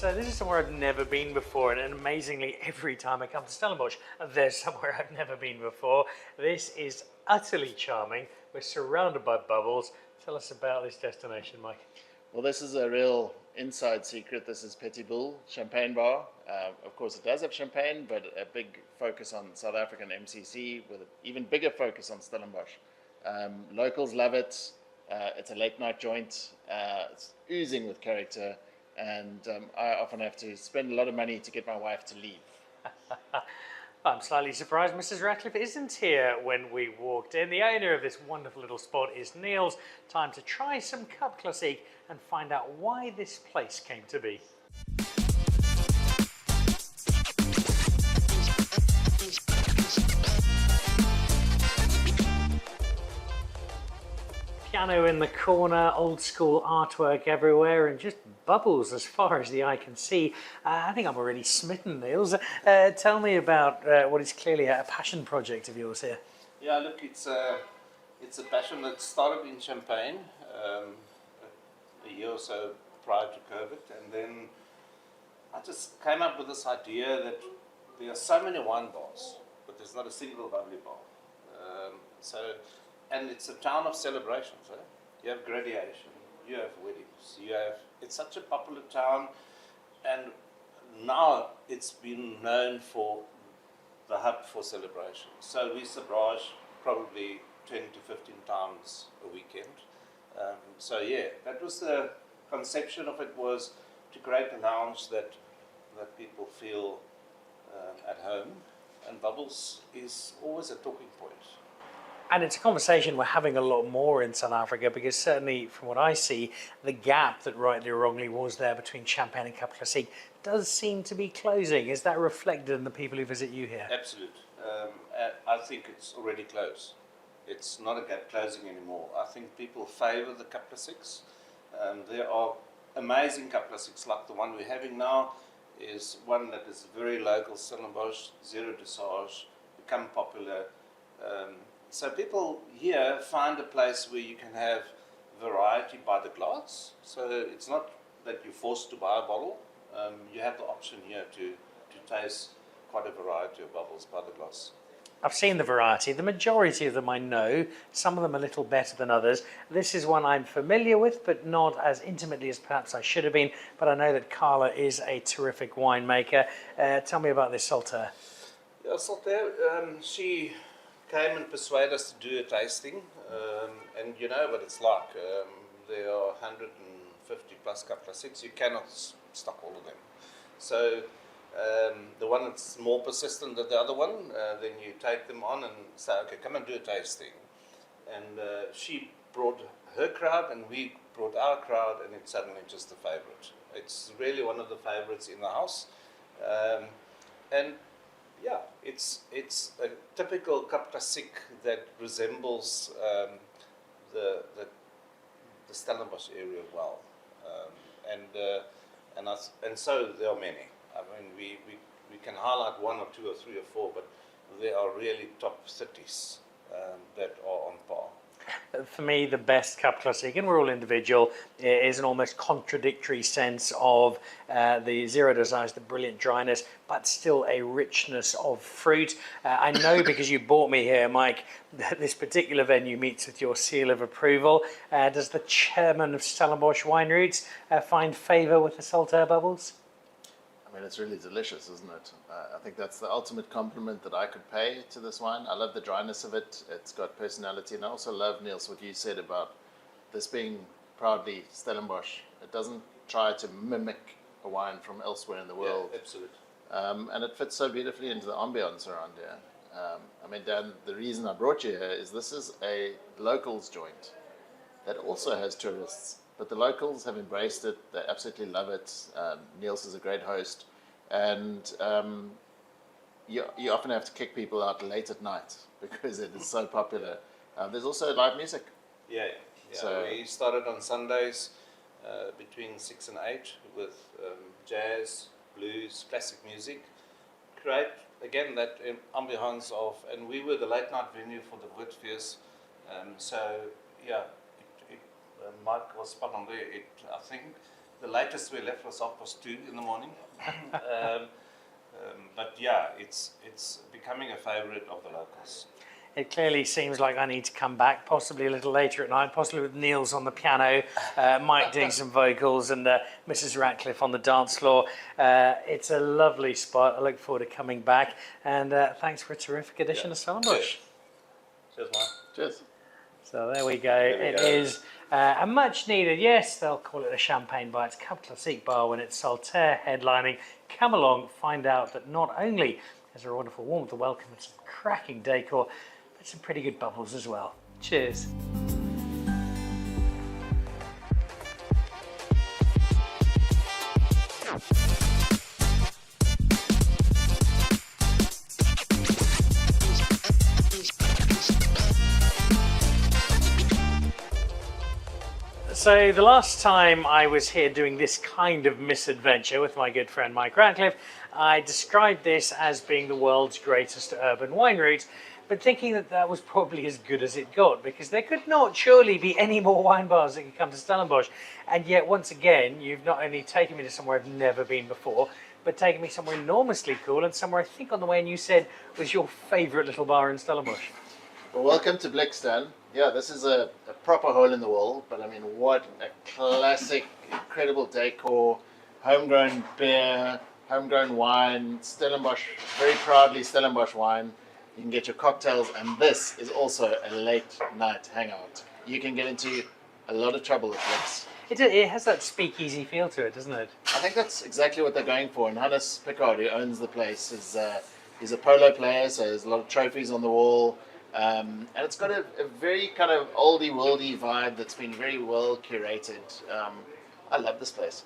So this is somewhere I've never been before, and amazingly, every time I come to Stellenbosch, there's somewhere I've never been before. This is utterly charming. We're surrounded by bubbles. Tell us about this destination, Mike. Well, this is a real inside secret. This is Petites Bulles champagne bar. Of course, it does have champagne, but a big focus on South African MCC with an even bigger focus on Stellenbosch. Locals love it. It's a late night joint. It's oozing with character, and I often have to spend a lot of money to get my wife to leave. I'm slightly surprised Mrs. Ratcliffe isn't here when we walked in. The owner of this wonderful little spot is Niels. Time to try some Cup Classique and find out why this place came to be. Piano in the corner, old school artwork everywhere, and just bubbles as far as the eye can see. I think I'm already smitten, Niels. Tell me about what is clearly a passion project of yours here. Yeah, look, it's a passion that started in Champagne a year or so prior to COVID, and then I just came up with this idea that there are so many wine bars, but there's not a single bubbly bar. And it's a town of celebrations. Eh? You have graduation, you have weddings, it's such a popular town, and now it's been known for the hub for celebration. So we subrage probably 10 to 15 times a weekend. So yeah, that was the conception of it, was to create a lounge that people feel at home, and bubbles is always a talking point. And it's a conversation we're having a lot more in South Africa, because certainly from what I see, the gap that rightly or wrongly was there between Champagne and Cup Classique does seem to be closing. Is that reflected in the people who visit you here? Absolutely. I think it's already closed. It's not a gap closing anymore. I think people favour the Cup Classiques. There are amazing Cup Classiques, like the one we're having now is one that is very local, Stellenbosch, zero dosage, become popular. So people here find a place where you can have variety by the glass. So it's not that you're forced to buy a bottle. You have the option here to taste quite a variety of bubbles by the glass. I've seen the variety. The majority of them I know. Some of them a little better than others. This is one I'm familiar with, but not as intimately as perhaps I should have been. But I know that Carla is a terrific winemaker. Tell me about this Salter. Yeah, Salter, she came and persuaded us to do a tasting, and you know what it's like. There are 150 plus Cup Classiques. You cannot stock all of them. So the one that's more persistent than the other one, then you take them on and say, okay, come and do a tasting. And she brought her crowd and we brought our crowd, and it's suddenly just a favorite. It's really one of the favorites in the house. And yeah, it's a typical Cup Classique that resembles the Stellenbosch area well, and so there are many. I mean, we can highlight one or two or three or four, but there are really top cities that are on par. For me, the best Cup Classique, and we're all individual, is an almost contradictory sense of the zero dosage, the brilliant dryness, but still a richness of fruit. I know because you brought me here, Mike, that this particular venue meets with your seal of approval. Does the chairman of Stellenbosch Wine Routes find favour with the Salter bubbles? I mean, it's really delicious, isn't it? I think that's the ultimate compliment that I could pay to this wine. I love the dryness of it. It's got personality, and I also love, Niels, what you said about this being proudly Stellenbosch. It doesn't try to mimic a wine from elsewhere in the world. Yeah, absolutely. And it fits so beautifully into the ambience around here. I mean, Dan, the reason I brought you here is this is a locals joint that also has tourists. But the locals have embraced it. They absolutely love it. Niels is a great host. And you often have to kick people out late at night because it is so popular. There's also live music. Yeah. So we started on Sundays between 6 and 8 with jazz, blues, classic music. Create, again, that ambiance of, and we were the late night venue for the Woodfears. So, yeah, Mike was spot on there. I think The latest we left was 2:30 in the morning. But yeah, it's becoming a favourite of the locals. It clearly seems like I need to come back, possibly a little later at night, possibly with Niels on the piano, Mike doing some vocals, and Mrs. Ratcliffe on the dance floor. It's a lovely spot. I look forward to coming back, and thanks for a terrific edition of Stellenbosch. Cheers, Mike. Cheers. So there we go. It is a much needed, yes, they'll call it a champagne bar. It's Cup Classique bar when it's Saltaire headlining. Come along, find out that not only is there a wonderful warmth of welcome and some cracking decor, but some pretty good bubbles as well. Cheers. So the last time I was here doing this kind of misadventure with my good friend Mike Ratcliffe, I described this as being the world's greatest urban wine route, but thinking that that was probably as good as it got, because there could not surely be any more wine bars that could come to Stellenbosch. And yet once again, you've not only taken me to somewhere I've never been before, but taken me somewhere enormously cool, and somewhere I think on the way in you said was your favourite little bar in Stellenbosch. Well, welcome to Blix, Dan. Yeah, this is a proper hole in the wall, but I mean, what a classic, incredible decor, homegrown beer, homegrown wine, Stellenbosch, very proudly Stellenbosch wine. You can get your cocktails, and this is also a late night hangout. You can get into a lot of trouble at Blix. It has that speakeasy feel to it, doesn't it? I think that's exactly what they're going for, and Hannes Pickard, who owns the place, he's a polo player, so there's a lot of trophies on the wall. And it's got a very kind of oldie worldy vibe that's been very well curated. I love this place.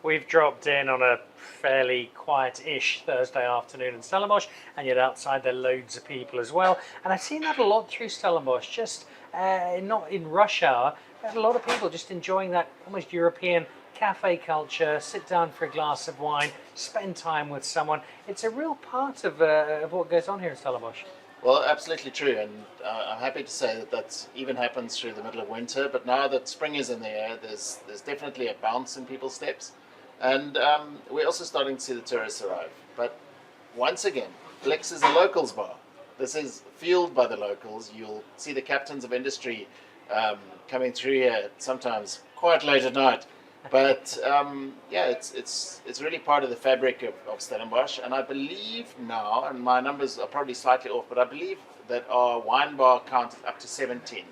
We've dropped in on a fairly quiet-ish Thursday afternoon in Stellenbosch, and yet outside there are loads of people as well. And I've seen that a lot through Stellenbosch, just not in rush hour, but a lot of people just enjoying that almost European cafe culture, sit down for a glass of wine, spend time with someone. It's a real part of what goes on here in Stellenbosch. Well, absolutely true, and I'm happy to say that even happens through the middle of winter. But now that spring is in the air, there's definitely a bounce in people's steps, and we're also starting to see the tourists arrive. But once again, Blix is a locals bar. This is fueled by the locals. You'll see the captains of industry coming through here sometimes quite late at night. But yeah, it's really part of the fabric of Stellenbosch, and I believe now, and my numbers are probably slightly off, but I believe that our wine bar counts up to 17.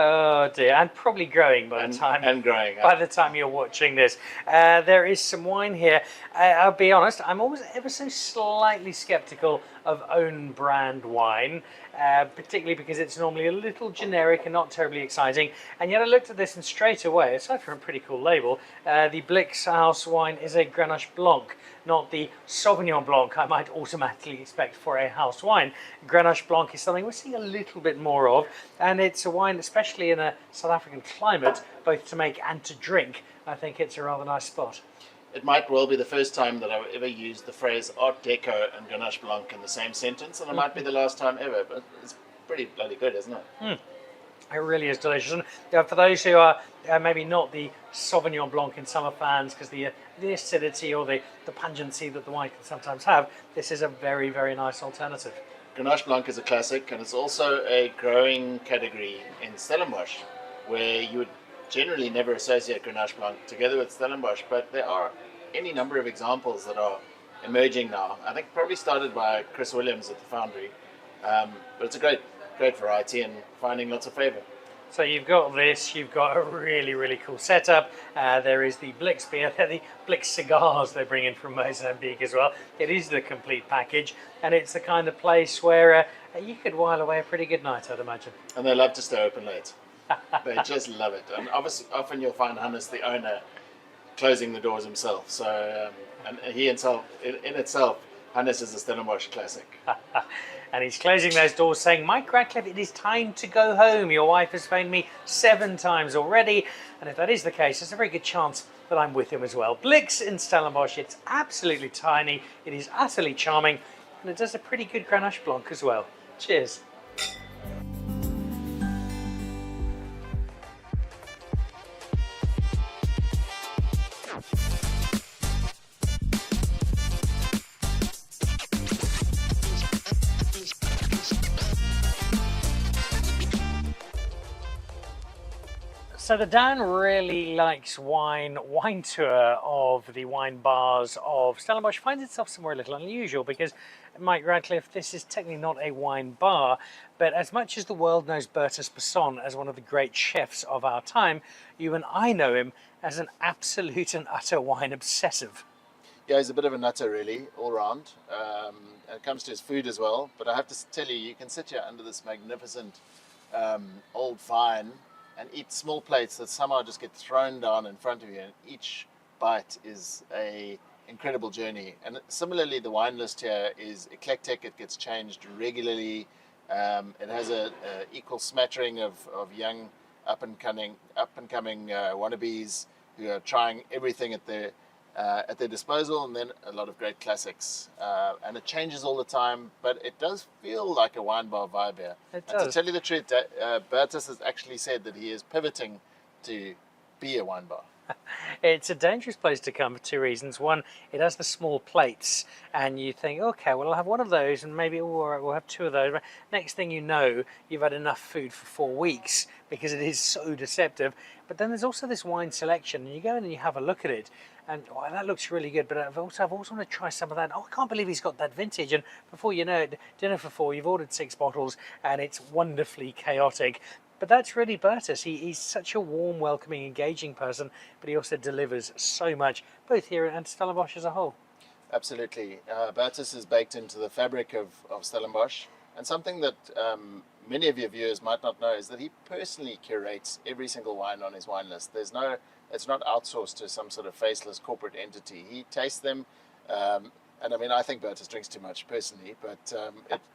Oh dear, and probably growing by the time. And growing. By the time you're watching this, there is some wine here. I'll be honest, I'm always ever so slightly sceptical of own brand wine, particularly because it's normally a little generic and not terribly exciting. And yet I looked at this and straight away, aside from a pretty cool label, the Blix house wine is a Grenache Blanc, not the Sauvignon Blanc I might automatically expect for a house wine. Grenache Blanc is something we're seeing a little bit more of, and it's a wine, especially in a South African climate, both to make and to drink. I think it's a rather nice spot. It might well be the first time that I've ever used the phrase Art Deco and Grenache Blanc in the same sentence, and it might be the last time ever, but it's pretty bloody good, isn't it? It really is delicious. And for those who are maybe not the Sauvignon Blanc in summer fans, because the acidity or the pungency that the wine can sometimes have, this is a very, very nice alternative. Grenache Blanc is a classic, and it's also a growing category in Stellenbosch, where you would generally never associate Grenache Blanc together with Stellenbosch, but there are any number of examples that are emerging now. I think probably started by Chris Williams at the Foundry, but it's a great variety and finding lots of favour. So you've got this, you've got a really, really cool setup. There is the Blix beer, the Blix cigars they bring in from Mozambique as well. It is the complete package, and it's the kind of place where you could while away a pretty good night, I'd imagine. And they love to stay open late. They just love it. And obviously, often you'll find Hannes, the owner, closing the doors himself. So, and he himself, in itself, Hannes is a Stellenbosch classic. And he's closing those doors saying, Mike Ratcliffe, it is time to go home. Your wife has phoned me 7 times already. And if that is the case, there's a very good chance that I'm with him as well. Blix in Stellenbosch, it's absolutely tiny. It is utterly charming. And it does a pretty good Grenache Blanc as well. Cheers. So the Dan really likes wine. Wine tour of the wine bars of Stellenbosch finds itself somewhere a little unusual because, Mike Ratcliffe, this is technically not a wine bar, but as much as the world knows Bertus Basson as one of the great chefs of our time, you and I know him as an absolute and utter wine obsessive. Yeah, he's a bit of a nutter, really, all round. And it comes to his food as well. But I have to tell you, you can sit here under this magnificent old vine and eat small plates that somehow just get thrown down in front of you. And each bite is a incredible journey. And similarly, the wine list here is eclectic. It gets changed regularly. It has a equal smattering of young, up and coming wannabes who are trying everything at their disposal, and then a lot of great classics. And it changes all the time, but it does feel like a wine bar vibe here. It And does. to tell you the truth, Bertus has actually said that he is pivoting to be a wine bar. It's a dangerous place to come for two reasons. One, it has the small plates, and you think, okay, well, I'll have one of those, and maybe all right, we'll have two of those. But next thing you know, you've had enough food for 4 weeks because it is so deceptive. But then there's also this wine selection, and you go in and you have a look at it, and oh, that looks really good. But I've also want to try some of that. Oh, I can't believe he's got that vintage. And before you know it, dinner for 4, you've ordered 6 bottles, and it's wonderfully chaotic. But that's really Bertus. He's such a warm, welcoming, engaging person, but he also delivers so much, both here and Stellenbosch as a whole. Absolutely. Bertus is baked into the fabric of Stellenbosch. And something that many of your viewers might not know is that he personally curates every single wine on his wine list. It's not outsourced to some sort of faceless corporate entity. He tastes them. And I mean, I think Bertus drinks too much personally, but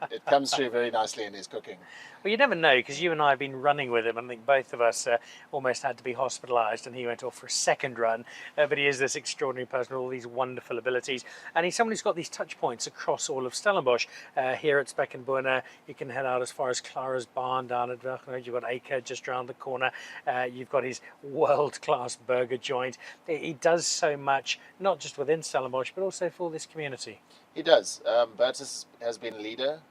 it comes through very nicely in his cooking. Well, you never know, because you and I have been running with him. I think both of us almost had to be hospitalised, and he went off for a second run. But he is this extraordinary person with all these wonderful abilities. And he's someone who's got these touch points across all of Stellenbosch. Here at Spek and you can head out as far as Clara's Barn down at Ratcliffe. You've got Acre just round the corner. You've got his world-class burger joint. He does so much, not just within Stellenbosch, but also for this community. He does. Bertus has been a leader.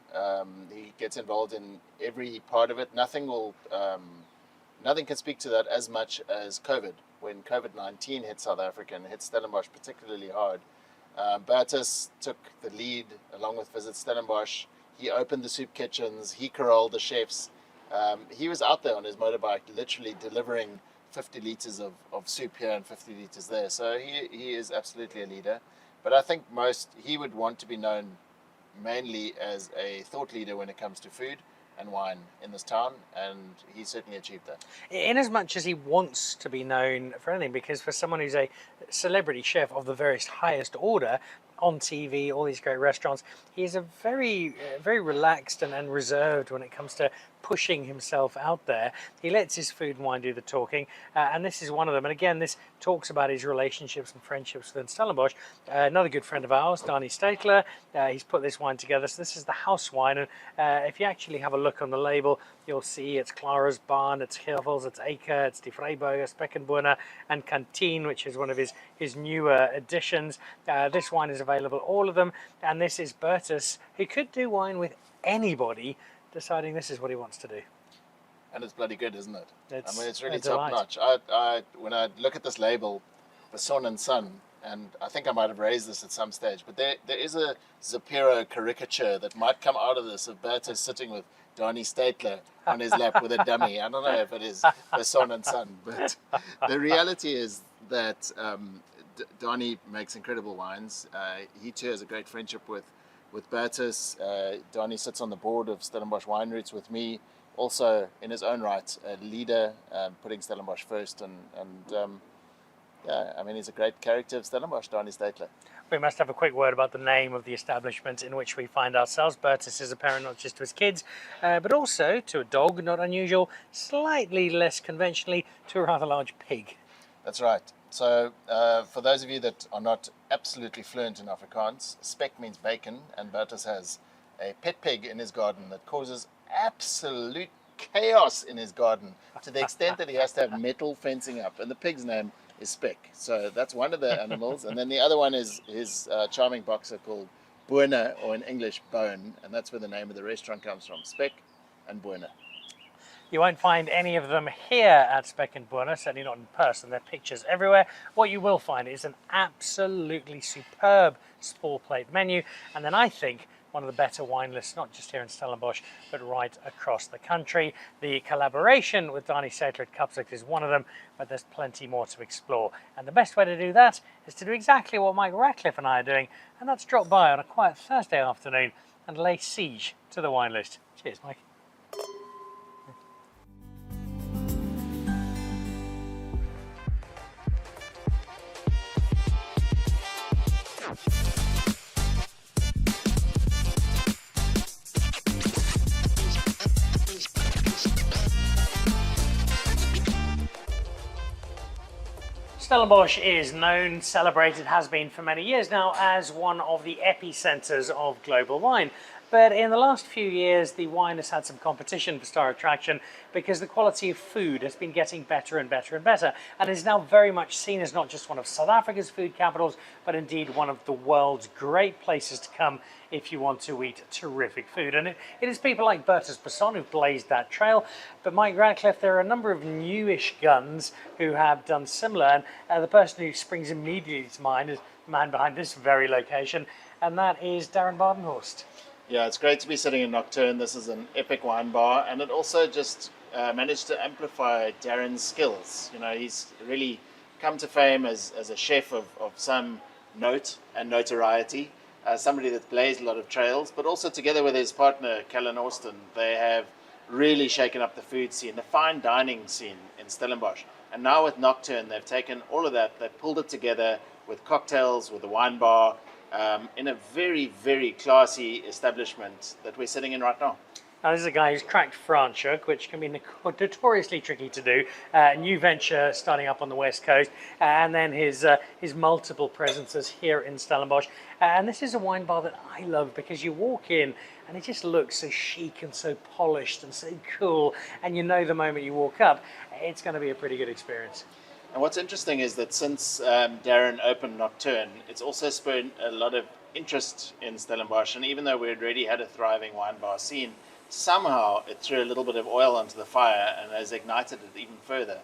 He gets involved in every part of it. Nothing can speak to that as much as COVID. When COVID-19 hit South Africa and hit Stellenbosch particularly hard, Bertus took the lead along with Visit Stellenbosch. He opened the soup kitchens. He corralled the chefs. He was out there on his motorbike literally delivering 50 litres of soup here and 50 litres there. So he is absolutely a leader. But I think he would want to be known mainly as a thought leader when it comes to food and wine in this town, and he certainly achieved that. In as much as he wants to be known for anything, because for someone who's a celebrity chef of the very highest order, on TV, all these great restaurants, he is a very relaxed and reserved when it comes to pushing himself out there. He lets his food and wine do the talking, and this is one of them. And again, this talks about his relationships and friendships within Stellenbosch. Another good friend of ours, Dani Statler, he's put this wine together. So this is the house wine, and if you actually have a look on the label, you'll see it's Clara's Barn, it's Heuvels, it's Acre, it's Die Vryburger, Spek and Canteen, which is one of his newer additions. This wine is available, all of them, and this is Bertus, who could do wine with anybody, deciding this is what he wants to do. And it's bloody good, isn't it? It's really a top delight. notch. When I look at this label, Basson and Son, and I think I might have raised this at some stage, but there is a Zapiro caricature that might come out of this of Bertus sitting with Dani Statler on his lap with a dummy. I don't know if it is Basson and Son, but the reality is that Dani makes incredible wines. He too has a great friendship with Bertus. Dani sits on the board of Stellenbosch Wine Routes with me, also in his own right, a leader, putting Stellenbosch first. He's a great character of Stellenbosch, Dani Statler. We must have a quick word about the name of the establishment in which we find ourselves. Bertus is a parent not just to his kids, but also to a dog, not unusual, slightly less conventionally, to a rather large pig. That's right. So for those of you that are not absolutely fluent in Afrikaans, Spek means bacon, and Bertus has a pet pig in his garden that causes absolute chaos in his garden to the extent that he has to have metal fencing up, and the pig's name is Spek. So that's one of the animals, and then the other one is his charming boxer called Boone, or in English Bone, and that's where the name of the restaurant comes from, Spek and Boone. You won't find any of them here at Spek and Burner, certainly not in person. There are pictures everywhere. What you will find is an absolutely superb small plate menu, and then I think one of the better wine lists, not just here in Stellenbosch, but right across the country. The collaboration with Dani Saitler at Cupsix is one of them, but there's plenty more to explore. And the best way to do that is to do exactly what Mike Ratcliffe and I are doing, and that's drop by on a quiet Thursday afternoon and lay siege to the wine list. Cheers, Mike. Stellenbosch is known, celebrated, has been for many years now as one of the epicentres of global wine. But in the last few years, the wine has had some competition for star attraction because the quality of food has been getting better and better and better, and is now very much seen as not just one of South Africa's food capitals, but indeed one of the world's great places to come if you want to eat terrific food. And it is people like Bertus Basson who've blazed that trail, but Mike Ratcliffe, there are a number of newish guns who have done similar, and the person who springs immediately to mind is the man behind this very location, and that is Darren Badenhorst. Yeah, it's great to be sitting in Nocturne. This is an epic wine bar, and it also just managed to amplify Darren's skills. You know, he's really come to fame as a chef of some note and notoriety, somebody that's blazed a lot of trails, but also together with his partner, Callan Austin, they have really shaken up the food scene, the fine dining scene in Stellenbosch. And now with Nocturne, they've taken all of that, they've pulled it together with cocktails, with a wine bar, in a very, very classy establishment that we're sitting in right now. Now, this is a guy who's cracked Franschhoek, which can be notoriously tricky to do. New venture starting up on the west coast, and then his multiple presences here in Stellenbosch. And this is a wine bar that I love because you walk in and it just looks so chic and so polished and so cool. And you know the moment you walk up, it's going to be a pretty good experience. And what's interesting is that since Darren opened Nocturne, it's also spurred a lot of interest in Stellenbosch. And even though we already had a thriving wine bar scene, somehow it threw a little bit of oil onto the fire and has ignited it even further.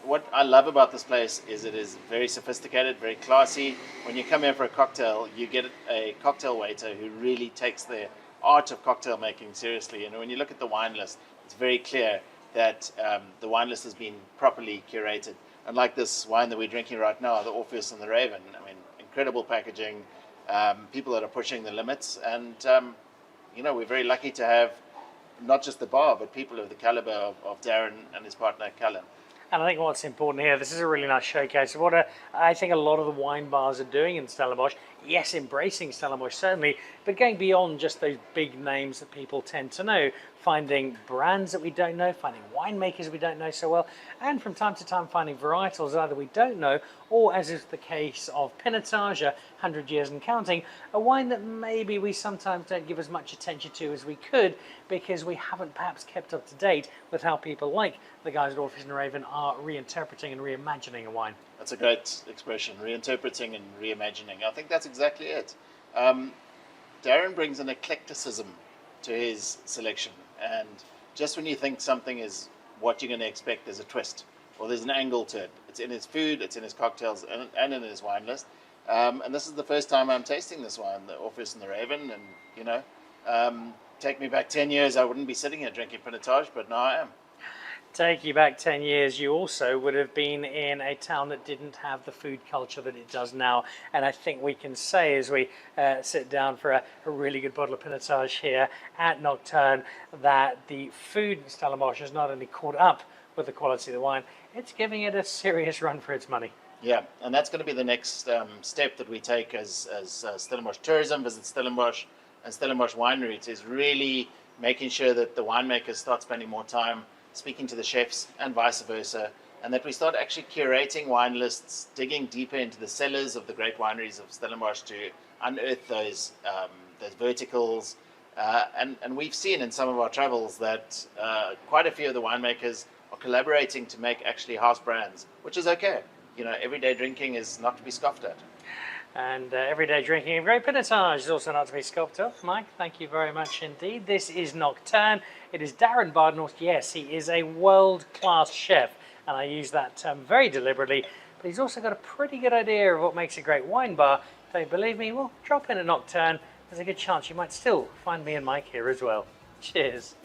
What I love about this place is it is very sophisticated, very classy. When you come here for a cocktail, you get a cocktail waiter who really takes the art of cocktail making seriously. And when you look at the wine list, it's very clear that the wine list has been properly curated. Unlike this wine that we're drinking right now, the Orpheus and the Raven, I mean, incredible packaging, people that are pushing the limits, and you know, we're very lucky to have not just the bar, but people of the caliber of Darren and his partner, Callan. And I think what's important here, this is a really nice showcase of what I think a lot of the wine bars are doing in Stellenbosch. Yes, embracing Stellenbosch certainly, but going beyond just those big names that people tend to know, finding brands that we don't know, finding winemakers we don't know so well, and from time to time finding varietals either we don't know, or as is the case of Pinotage, 100 years and counting, a wine that maybe we sometimes don't give as much attention to as we could because we haven't perhaps kept up to date with how people like the guys at Orpheus and Raven are reinterpreting and reimagining a wine. That's a great expression, reinterpreting and reimagining. I think that's exactly it. Darren brings an eclecticism to his selection, and just when you think something is what you're going to expect, there's a twist, or there's an angle to it. It's in his food, it's in his cocktails, and in his wine list. And this is the first time I'm tasting this wine, the Orpheus and the Raven, and you know, take me back 10 years, I wouldn't be sitting here drinking Pinotage, but now I am. Take you back 10 years, you also would have been in a town that didn't have the food culture that it does now. And I think we can say, as we sit down for a really good bottle of Pinotage here at Nocturne, that the food in Stellenbosch has not only caught up with the quality of the wine, it's giving it a serious run for its money. Yeah, and that's going to be the next step that we take as Stellenbosch Tourism visits Stellenbosch and Stellenbosch Wineries, is really making sure that the winemakers start spending more time speaking to the chefs and vice versa, and that we start actually curating wine lists, digging deeper into the cellars of the great wineries of Stellenbosch to unearth those verticals. And we've seen in some of our travels that quite a few of the winemakers are collaborating to make actually house brands, which is okay. You know, everyday drinking is not to be scoffed at. And everyday drinking of great pinotage is also not to be scoffed at. Mike, thank you very much indeed. This is Nocturne. It is Darren Bardenhorst. Yes, he is a world-class chef, and I use that term very deliberately. But he's also got a pretty good idea of what makes a great wine bar. Don't you believe me? Well, drop in at Nocturne. There's a good chance you might still find me and Mike here as well. Cheers.